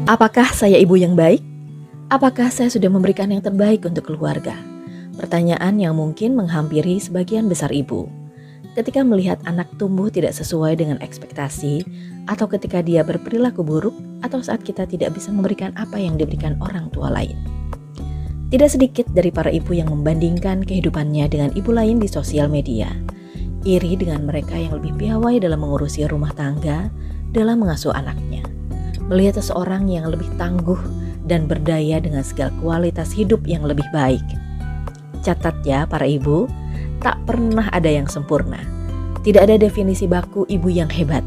Apakah saya ibu yang baik? Apakah saya sudah memberikan yang terbaik untuk keluarga? Pertanyaan yang mungkin menghampiri sebagian besar ibu. Ketika melihat anak tumbuh tidak sesuai dengan ekspektasi, atau ketika dia berperilaku buruk, atau saat kita tidak bisa memberikan apa yang diberikan orang tua lain. Tidak sedikit dari para ibu yang membandingkan kehidupannya dengan ibu lain di sosial media. Iri dengan mereka yang lebih piawai dalam mengurusi rumah tangga, dalam mengasuh anaknya. Melihat seseorang yang lebih tangguh dan berdaya dengan segala kualitas hidup yang lebih baik. Catat ya para ibu, tak pernah ada yang sempurna. Tidak ada definisi baku ibu yang hebat.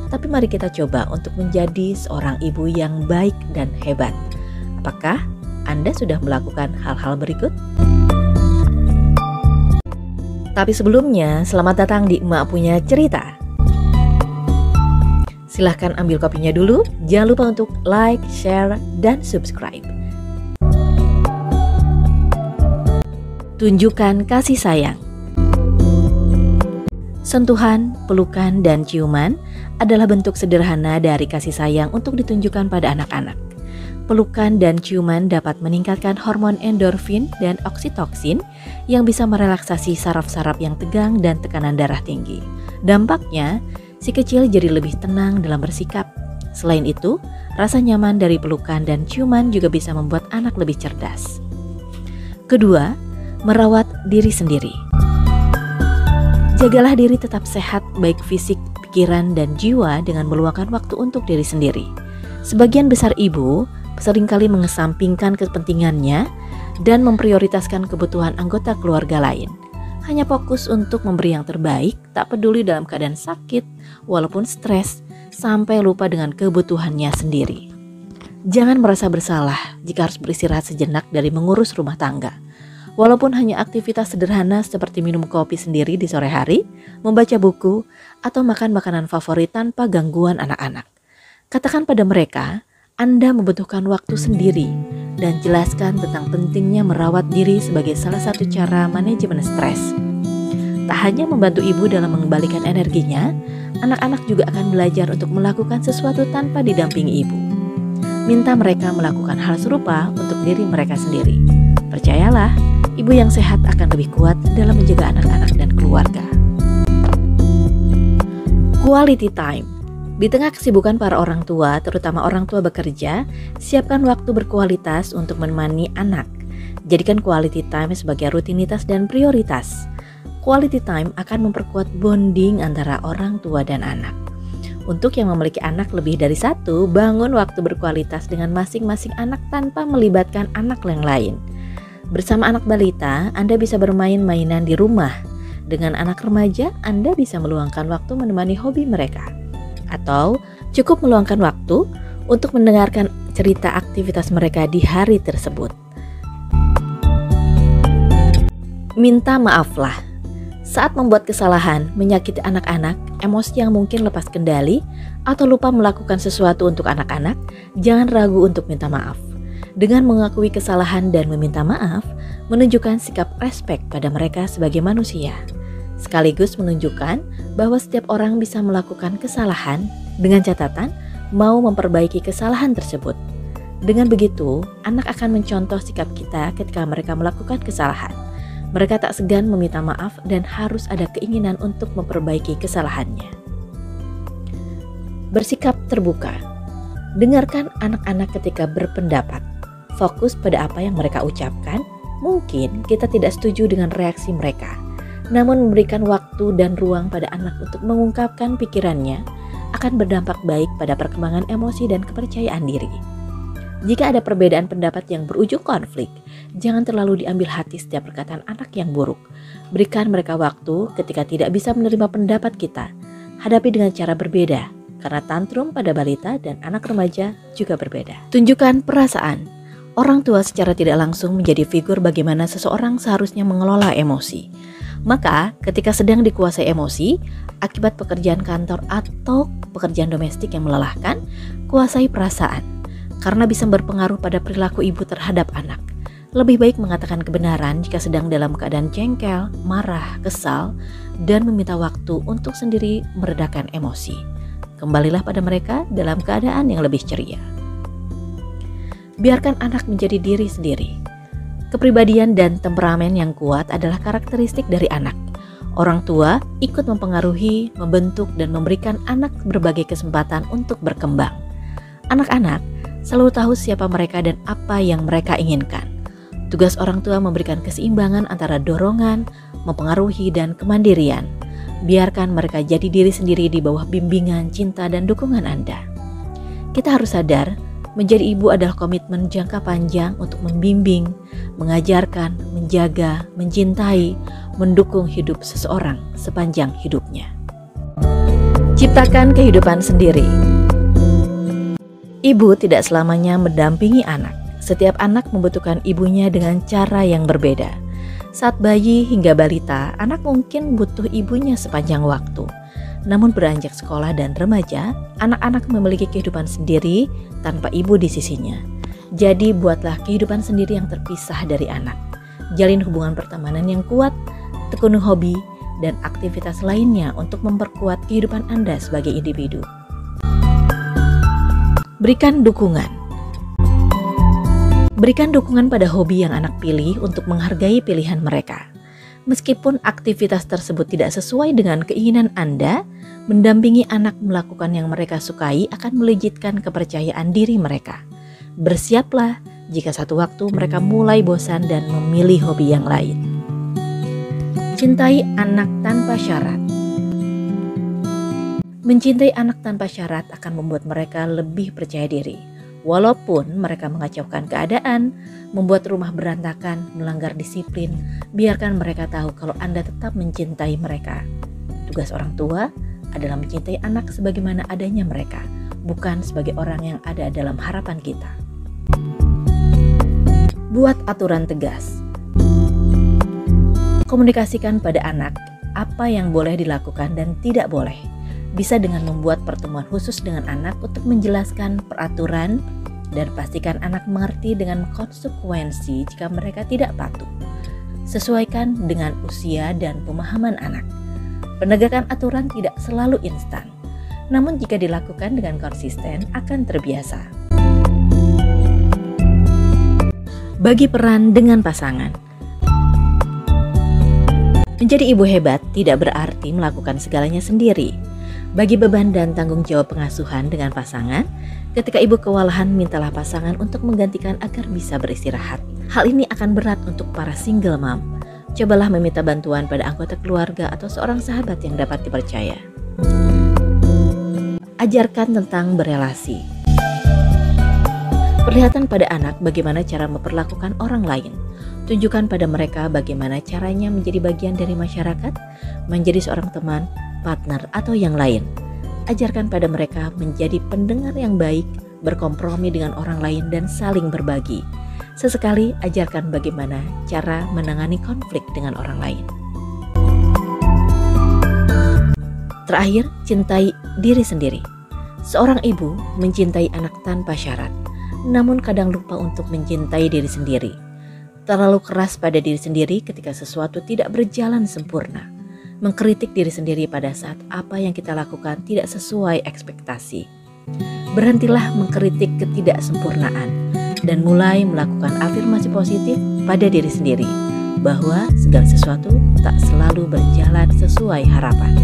Tapi mari kita coba untuk menjadi seorang ibu yang baik dan hebat. Apakah Anda sudah melakukan hal-hal berikut? Tapi sebelumnya, selamat datang di Emak Punya Cerita. Silahkan ambil kopinya dulu, jangan lupa untuk like, share, dan subscribe. Tunjukkan kasih sayang. Sentuhan, pelukan, dan ciuman adalah bentuk sederhana dari kasih sayang untuk ditunjukkan pada anak-anak. Pelukan dan ciuman dapat meningkatkan hormon endorfin dan oksitoksin yang bisa merelaksasi saraf-saraf yang tegang dan tekanan darah tinggi. Dampaknya, si kecil jadi lebih tenang dalam bersikap. Selain itu, rasa nyaman dari pelukan dan ciuman juga bisa membuat anak lebih cerdas. Kedua, merawat diri sendiri. Jagalah diri tetap sehat baik fisik, pikiran, dan jiwa dengan meluangkan waktu untuk diri sendiri. Sebagian besar ibu seringkali mengesampingkan kepentingannya dan memprioritaskan kebutuhan anggota keluarga lain. Hanya fokus untuk memberi yang terbaik, tak peduli dalam keadaan sakit, walaupun stres, sampai lupa dengan kebutuhannya sendiri. Jangan merasa bersalah jika harus beristirahat sejenak dari mengurus rumah tangga. Walaupun hanya aktivitas sederhana seperti minum kopi sendiri di sore hari, membaca buku, atau makan makanan favorit tanpa gangguan anak-anak. Katakan pada mereka, Anda membutuhkan waktu sendiri, dan jelaskan tentang pentingnya merawat diri sebagai salah satu cara manajemen stres. Tak hanya membantu ibu dalam mengembalikan energinya, anak-anak juga akan belajar untuk melakukan sesuatu tanpa didampingi ibu. Minta mereka melakukan hal serupa untuk diri mereka sendiri. Percayalah, ibu yang sehat akan lebih kuat dalam menjaga anak-anak dan keluarga. Quality time. Di tengah kesibukan para orang tua, terutama orang tua bekerja, siapkan waktu berkualitas untuk menemani anak. Jadikan quality time sebagai rutinitas dan prioritas. Quality time akan memperkuat bonding antara orang tua dan anak. Untuk yang memiliki anak lebih dari satu, bangun waktu berkualitas dengan masing-masing anak tanpa melibatkan anak yang lain. Bersama anak balita, Anda bisa bermain mainan di rumah. Dengan anak remaja, Anda bisa meluangkan waktu menemani hobi mereka. Atau cukup meluangkan waktu untuk mendengarkan cerita aktivitas mereka di hari tersebut. Minta maaflah. Saat membuat kesalahan, menyakiti anak-anak, emosi yang mungkin lepas kendali, atau lupa melakukan sesuatu untuk anak-anak, jangan ragu untuk minta maaf. Dengan mengakui kesalahan dan meminta maaf, menunjukkan sikap respek pada mereka sebagai manusia. Sekaligus menunjukkan bahwa setiap orang bisa melakukan kesalahan dengan catatan mau memperbaiki kesalahan tersebut. Dengan begitu, anak akan mencontoh sikap kita ketika mereka melakukan kesalahan. Mereka tak segan meminta maaf dan harus ada keinginan untuk memperbaiki kesalahannya. Bersikap terbuka. Dengarkan anak-anak ketika berpendapat. Fokus pada apa yang mereka ucapkan. Mungkin kita tidak setuju dengan reaksi mereka. Namun memberikan waktu dan ruang pada anak untuk mengungkapkan pikirannya akan berdampak baik pada perkembangan emosi dan kepercayaan diri. Jika ada perbedaan pendapat yang berujung konflik, jangan terlalu diambil hati setiap perkataan anak yang buruk. Berikan mereka waktu ketika tidak bisa menerima pendapat kita. Hadapi dengan cara berbeda, karena tantrum pada balita dan anak remaja juga berbeda. Tunjukkan perasaan. Orang tua secara tidak langsung menjadi figur bagaimana seseorang seharusnya mengelola emosi. Maka ketika sedang dikuasai emosi, akibat pekerjaan kantor atau pekerjaan domestik yang melelahkan, kuasai perasaan. Karena bisa berpengaruh pada perilaku ibu terhadap anak. Lebih baik mengatakan kebenaran jika sedang dalam keadaan jengkel, marah, kesal, dan meminta waktu untuk sendiri meredakan emosi. Kembalilah pada mereka dalam keadaan yang lebih ceria. Biarkan anak menjadi diri sendiri. Kepribadian dan temperamen yang kuat adalah karakteristik dari anak. Orang tua ikut mempengaruhi, membentuk, dan memberikan anak berbagai kesempatan untuk berkembang. Anak-anak selalu tahu siapa mereka dan apa yang mereka inginkan. Tugas orang tua memberikan keseimbangan antara dorongan, mempengaruhi, dan kemandirian. Biarkan mereka jadi diri sendiri di bawah bimbingan, cinta, dan dukungan Anda. Kita harus sadar, menjadi ibu adalah komitmen jangka panjang untuk membimbing, mengajarkan, menjaga, mencintai, mendukung hidup seseorang sepanjang hidupnya. Ciptakan kehidupan sendiri. Ibu tidak selamanya mendampingi anak. Setiap anak membutuhkan ibunya dengan cara yang berbeda. Saat bayi hingga balita, anak mungkin butuh ibunya sepanjang waktu. Namun beranjak sekolah dan remaja, anak-anak memiliki kehidupan sendiri tanpa ibu di sisinya. Jadi buatlah kehidupan sendiri yang terpisah dari anak. Jalin hubungan pertemanan yang kuat, tekuni hobi, dan aktivitas lainnya untuk memperkuat kehidupan Anda sebagai individu. Berikan dukungan. Berikan dukungan pada hobi yang anak pilih untuk menghargai pilihan mereka. Meskipun aktivitas tersebut tidak sesuai dengan keinginan Anda, mendampingi anak melakukan yang mereka sukai akan melejitkan kepercayaan diri mereka. Bersiaplah jika satu waktu mereka mulai bosan dan memilih hobi yang lain. Cintai anak tanpa syarat. Mencintai anak tanpa syarat akan membuat mereka lebih percaya diri. Walaupun mereka mengacaukan keadaan, membuat rumah berantakan, melanggar disiplin, biarkan mereka tahu kalau Anda tetap mencintai mereka. Tugas orang tua adalah mencintai anak sebagaimana adanya mereka, bukan sebagai orang yang ada dalam harapan kita. Buat aturan tegas. Komunikasikan pada anak apa yang boleh dilakukan dan tidak boleh. Bisa dengan membuat pertemuan khusus dengan anak untuk menjelaskan peraturan dan pastikan anak mengerti dengan konsekuensi jika mereka tidak patuh. Sesuaikan dengan usia dan pemahaman anak. Penegakan aturan tidak selalu instan, namun jika dilakukan dengan konsisten akan terbiasa. Bagi peran dengan pasangan. Menjadi ibu hebat tidak berarti melakukan segalanya sendiri. Bagi beban dan tanggung jawab pengasuhan dengan pasangan, ketika ibu kewalahan, mintalah pasangan untuk menggantikan agar bisa beristirahat. Hal ini akan berat untuk para single mom. Cobalah meminta bantuan pada anggota keluarga atau seorang sahabat yang dapat dipercaya. Ajarkan tentang berelasi. Perlihatkan pada anak bagaimana cara memperlakukan orang lain. Tunjukkan pada mereka bagaimana caranya menjadi bagian dari masyarakat, menjadi seorang teman, partner, atau yang lain. Ajarkan pada mereka menjadi pendengar yang baik, berkompromi dengan orang lain, dan saling berbagi. Sesekali ajarkan bagaimana cara menangani konflik dengan orang lain. Terakhir, cintai diri sendiri. Seorang ibu mencintai anak tanpa syarat, namun kadang lupa untuk mencintai diri sendiri. Terlalu keras pada diri sendiri ketika sesuatu tidak berjalan sempurna. Mengkritik diri sendiri pada saat apa yang kita lakukan tidak sesuai ekspektasi. Berhentilah mengkritik ketidaksempurnaan dan mulai melakukan afirmasi positif pada diri sendiri bahwa segala sesuatu tak selalu berjalan sesuai harapan.